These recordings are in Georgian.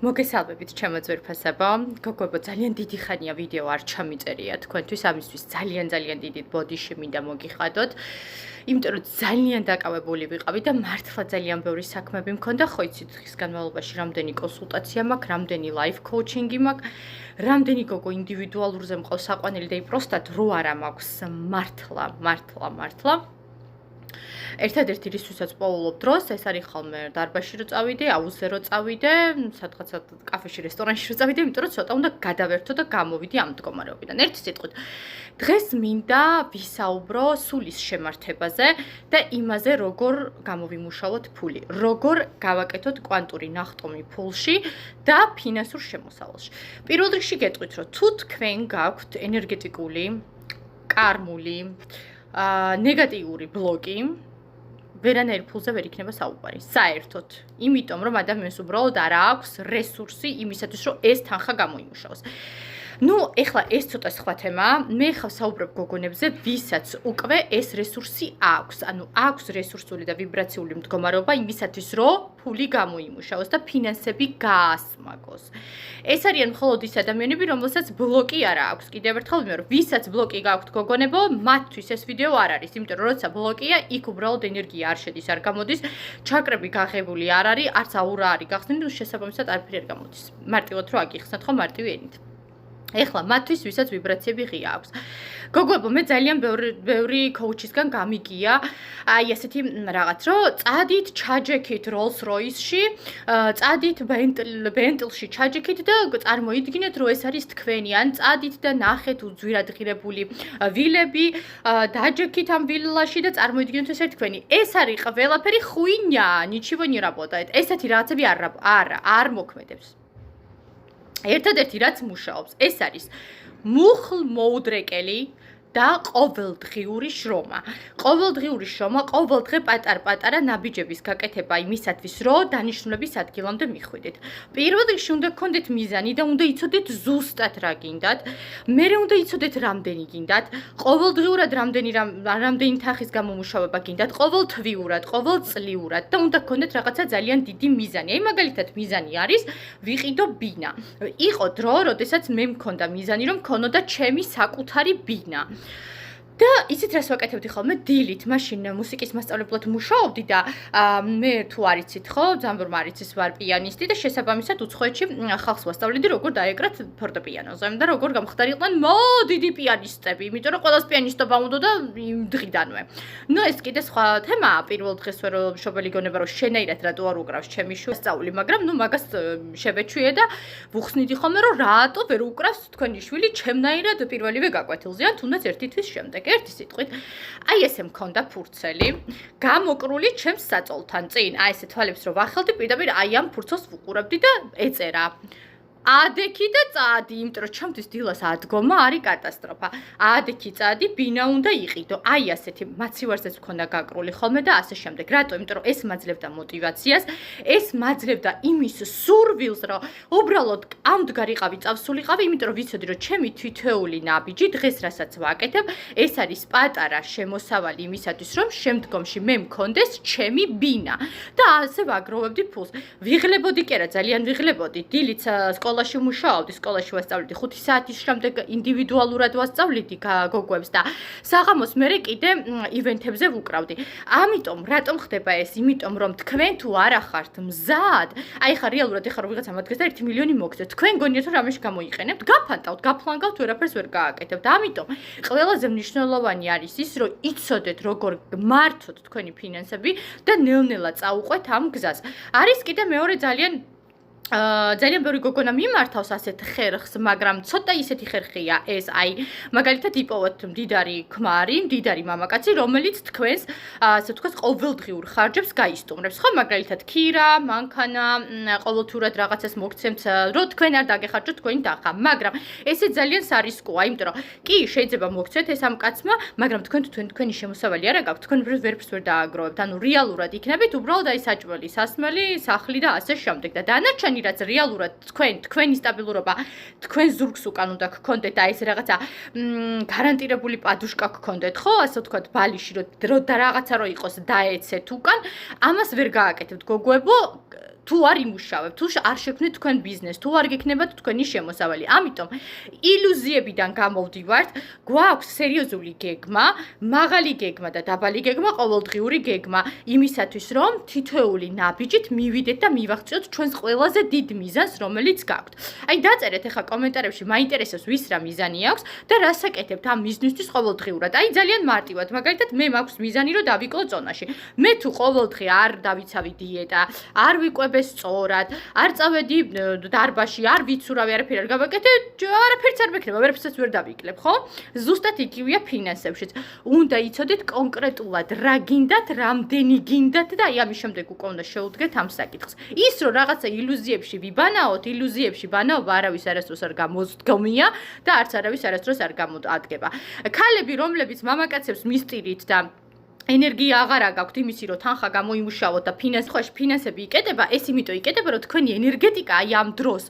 მოგესალმებით ჩემო ძვირფასებო. გოგოებო, ძალიან დიდი ხანია ვიდეო არ ჩამიწერია თქვენთვის, ამისთვის ძალიან დიდი ბოდიში მინდა მოგიხადოთ. იმიტომ რომ ძალიან დაკავებული ვიყავი და მართლა ძალიან ბევრი საქმეები მქონდა, ხო იცით, დღის განმავლობაში რამდენი კონსულტაცია მაქვს, რამდენი live coaching-ი მაქვს, რამდენი გოგო ინდივიდუალურზე მყავს საყვანელი და პროსტად რო არა მაქვს მართლა. ერთადერთი რისთვისაც პოულობ დროს, ეს არის ხოლმე დარბაზში რო წავიდე, აუზზე რო წავიდე, სადღაცა კაფეში, რესტორანში რო წავიდე, იმიტომ რომ ცოტა უნდა გადავერთო და გამოვიდე ამ მდგომარეობიდან. ერთი სიტყვით, დღეს მინდა ვისაუბრო სულის შემართებაზე და იმაზე, როგორ გამოვიმუშავოთ ფული, როგორ გავაკეთოთ კვანტური ნახტომი ფულში და ფინანსურ შემოსავალში. პირველ რიგში გეტყვით, რომ თუ თქვენ გაქვთ ენერგეტიკული, კარმული, ნეგატიური ბლოკი, ვერანაირ ფულზე ვერ იქნება საუბარი. საერთოდ. იმიტომ რომ ადამიანს უბრალოდ არ აქვს რესურსი იმისათვის, რომ ეს თანხა გამოიმუშაოს. ეხლა ეს ცოტა სხვა თემაა. მე ხავ საუბრობ გოგონებზე, ვისაც უკვე ეს რესურსი აქვს. აქვს რესურსული და ვიბრაციული მდგომარეობა იმისათვის, რომ ფული გამოიმუშაოს და ფინანსები გაასმაგოს. ეს არიან მხოლოდ ის ადამიანები, რომელსაც ბლოკი არ აქვს. კიდევ ერთხელ ვიმეორებ, ვისაც ბლოკი გაქვთ გოგონებო, მათთვის ეს ვიდეო არ არის, იმიტომ რომ როცა ბლოკია, იქ უბრალოდ ენერგია არ შედის, არ გამოდის, ჩაკრები გაღებული არ არის, არც აურა არის გახსნილი, შესაბამისად არაფერი არ გამოდის. მარტივად რო აგიხსნათ ხო მარტივი ენით. ეხლა მათთვის ვისაც ვიბრაციები ღია აქვს. გოგოებო, მე ძალიან ბევრი კოუჩისგან გამიგია, აი ესეთი რაღაც, რომ წადით ჩაჯექით Rolls Royce-ში, წადით Bentley-ში ჩაჯექით და წარმოიდგინეთ, რომ ეს არის თქვენი, ან წადით და ნახეთ უძვირად ღირებული ვილები, დაჯექით ამ ვილაში და წარმოიდგინეთ, ეს არის თქვენი. ეს არის ყველაფერი ხუინია, ничего не работает. ესეთი რაღაცები არ მოქმედებს. ერთადერთი რაც მუშაობს, ეს არის მუხლმოუდრეკელი და ყოველდღიური შრომა. ყოველდღიური შრომა, ყოველდღე პატარ-პატარა ნაბიჯების გაკეთება იმისათვის, რომ დანიშნულების ადგილამდე მიხვიდეთ. პირველ რიგში უნდა გქონდეთ მიზანი და უნდა იცოდეთ ზუსტად რა გინდათ. მერე უნდა იცოდეთ რამდენი გინდათ. ყოველდღიურად რამდენი თანხის გამომუშავება გინდათ, ყოველთვიურად, ყოველწლიურად და უნდა გქონდეთ რაღაცა ძალიან დიდი მიზანი. აი მაგალითად მიზანი არის ვიყიდო ბინა. იყო დრო, როდესაც მე მქონდა მიზანი, რომ მქონოდა ჩემი საკუთარი ბინა. და ისიც რას ვაკეთებდი ხოლმე დილით, მაშინ მუსიკის მასწავლებლად მუშაობდი და მე თუ არ იცით ხო, ძალიან არ იცის ვარ პიანისტი და შესაბამისად უცხოეთში ხალხს ვასწავლედი როგორ დაეკრათ ფორტეპიანოზე და როგორ გამხდარიყვნენ დიდი პიანისტები, იმიტომ რომ ყველას პიანისტობა უნდოდა იმ დღიდანვე. ეს კიდე სხვა თემაა, პირველ დღეს რომ მშობელი გონება რომ შენაირად რატო არ უკრავს ჩემი შვილი სწავლი, მაგრამ მაგას შევეჩვიე და ვუხსნიდი ხოლმე რომ რატო ვერ უკრავს თქვენი შვილი ჩემნაირად პირველივე გაკვეთილზე ან თუნდაც ერთი თვის შემდეგ. ერთი სიტყვით, აი ესე მქონდა ფურცელი, გამოკრული ჩემს საწოლთან წინ, აი ესე თვალებს რო ვახელდი, პირდაპირ აი ამ ფურცელს ვუყურებდი და ეწერა. ადექი და წადი, იმიტომ რომ ჩემთვის დილას ადგომა არის კატასტროფა. ადექი წადი, ბინა უნდა იყიდო. აი ასეთი მაცივარზეც მქონდა გაკრული ხოლმე და ასე შემდეგ. რატო? იმიტომ რომ ეს მაძლევდა мотиваციას, ეს მაძლევდა იმის სურვილს, რომ უბრალოდ ამდგარიყავი, წავსულიყავი, იმიტომ რომ ვიცოდი, რომ ჩემი თითოეული ნაბიჯი დღეს რასაც ვაკეთებ, ეს არის პატარა შემოსავალი იმისათვის, რომ შემდგომში მე მქონდეს ჩემი ბინა. და ასე ვაგროვებდი ფულს. ვიღლებოდი კი არა, ძალიან ვიღლებოდი. დილით სკოლაში მუშაობდი, სკოლაში ვასწავლედი 5 საათის შემდეგ ინდივიდუალურად ვასწავლედი გოგოებს და საღამოს მერე კიდე ივენთებზე ვუკრავდი. ამიტომ რატომ ხდება ეს? იმიტომ რომ თქვენ თუ არ ახართ მზად, აი ხა რეალურად ეხა რომ ვიღაცა მათგეს და 1 მილიონი მოგცეთ, თქვენ გონიათ რომ რამეში გამოიყენებთ, გაფანტავთ, გაფლანგავთ, ვერაფერს ვერ გააკეთებთ. ამიტომ ყველაზე მნიშვნელოვანი არის ის, რომ იცოდეთ როგორ მართოთ თქვენი ფინანსები და ნელ-ნელა წაუყვეთ ამ გზას. არის კიდე მეორე ძალიან ბევრი გოგონა მიმართავს ასეთ ხერხს, მაგრამ ცოტა ისეთი ხერხია ეს, აი, მაგალითად იპოვოთ მდიდარი ქმარი, მდიდარი მამაკაცი, რომელიც თქვენს, ასე ვთქვათ, ყოველდღიურ ხარჯებს გაისტუმრებს, ხო, მაგალითად ქირა, მანქანა, ყოველთურად რაღაცას მოგცემთ, რომ თქვენ არ დაგეხარჯოთ თქვენი თანხა, მაგრამ ესე ძალიან სარისკოა, იმიტომ რომ კი შეიძლება მოგცეთ ეს ამ კაცმა, მაგრამ თქვენი შემოსავალი არა გაქვთ, თქვენ ვერაფერს ვერ დააგროვებთ, ანუ რეალურად იქნებით უბრალოდ აი საჭმელი, სასმელი, სახლი და ასე შემდეგ და დანარჩენი რაც რეალურად თქვენი სტაბილურობა თქვენ ზურგს უკან უნდა გქონდეთ და ეს რაღაცა გარანტირებული პადუშკა გქონდეთ, ხო, ასე ვთქვათ, ბალიში რომ რაღაცა რო იყოს დაეცეთ უკან, ამას ვერ გააკეთებთ გოგოებო, თუ არ იმუშავებთ, თუ არ შექმნით თქვენ ბიზნესს, თუ არ გექნებათ თქვენი შემოსავალი. ამიტომ ილუზიებიდან გამოვდივართ, გვაქვს სერიოზული გეგმა, მაღალი გეგმა და დაბალი გეგმა, ყოველდღიური გეგმა, იმისათვის, რომ თითოეული ნაბიჯით მივიდეთ და მივაღწიოთ ჩვენს ყველაზე დიდ მიზანს, რომელიც გაქვთ. აი დაწერეთ ახლა კომენტარებში, მაინტერესებს ვის რა მიზანი აქვს და რას აკეთებთ ამ მიზნისთვის ყოველდღიურად. აი ძალიან მარტივად, მაგალითად მე მაქვს მიზანი, რომ დავიკლო წონაში. მე თუ ყოველდღე არ დავიცავი დიეტა, არ ვიკვებე სწორად, არ წავედი დარბაზში, არ ვიცურავი, არაფერი არ გავაკეთე, არაფერიც არ მექნება, ვერაფერსაც ვერ დავიკლებ, ხო? ზუსტად იგივეა ფინანსებშიც. უნდა იცოდეთ კონკრეტულად რა გინდათ, რამდენი გინდათ და აი ამის შემდეგ უკვე უნდა შეუდგეთ ამ საკითხს. ის რომ რაღაცა ილუზიებში ვიბანაოთ, ილუზიებში ბანაობა არავის არასდროს არ გამოდგომია და არც არავის არასდროს არ გამოადგება. ქალები, რომლებიც მამაკაცებს მისტირით და ენერგია აღარ აგაქვთ იმისი რომ თანხა გამოიმუშავოთ და ფინანსები იკეტება, ეს იმიტომ იკეტება, რომ თქვენი ენერგეტიკა აი ამ დროს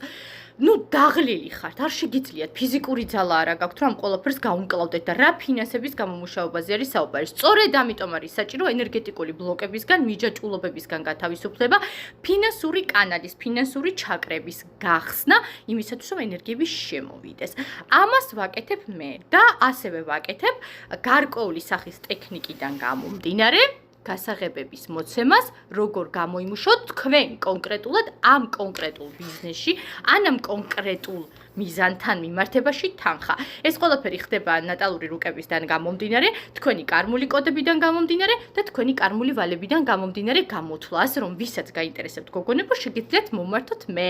დაღლილი ხართ, არ შეგიძლიათ ფიზიკური ძალა არ აგაქვთ, რომ ყველაფერს გაუმკლავდეთ და რა ფინანსების გამომუშავებაზე არის საუბარი. სწორედ ამიტომ არის საჭირო ენერგეტიკული ბლოკებისგან, მიჯაჭვულობებისგან გათავისუფლება, ფინანსური კანალის, ფინანსური ჩაკრების გახსნა, იმისათვის რომ ენერგიები შემოვიდეს. ამას ვაკეთებ მე და ასევე ვაკეთებ გარკვეული სახის ტექნიკიდან გამომდინარე გასაღებების მოცემას, როგორ გამოიმუშოთ თქვენ კონკრეტულად ამ კონკრეტულ ბიზნესში, ან ამ კონკრეტულ მიზანთან მიმართებაში თანხა. ეს ყველაფერი ხდება ნატალური რუკებისგან გამომდინარე, თქვენი კარმული კოდებიდან გამომდინარე და თქვენი კარმული ვალებიდან გამომდინარე გამოთვლას, რომ ვისაც გაინტერესებთ გოგონებო, შეგიძლიათ მომმართოთ მე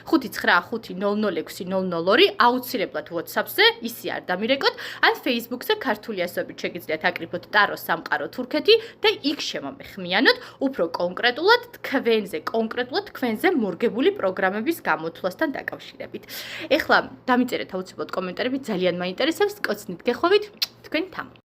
595006002 აუცილებლად WhatsApp-ზე, ისი არ დამირეკოთ, ან Facebook-ზე ქართული ასოებით შეგიძლიათ აკრიფოთ ტარო სამყარო თურქეთი და იქ შემომეხმიანოთ უფრო კონკრეტულად თქვენზე მორგებული პროგრამების გამოთვლასთან დაკავშირებით. ეხლა დამიწერეთ აუცილებლად კომენტარები, ძალიან მაინტერესებს, კოცნით გეხოვით თქვენი თამა.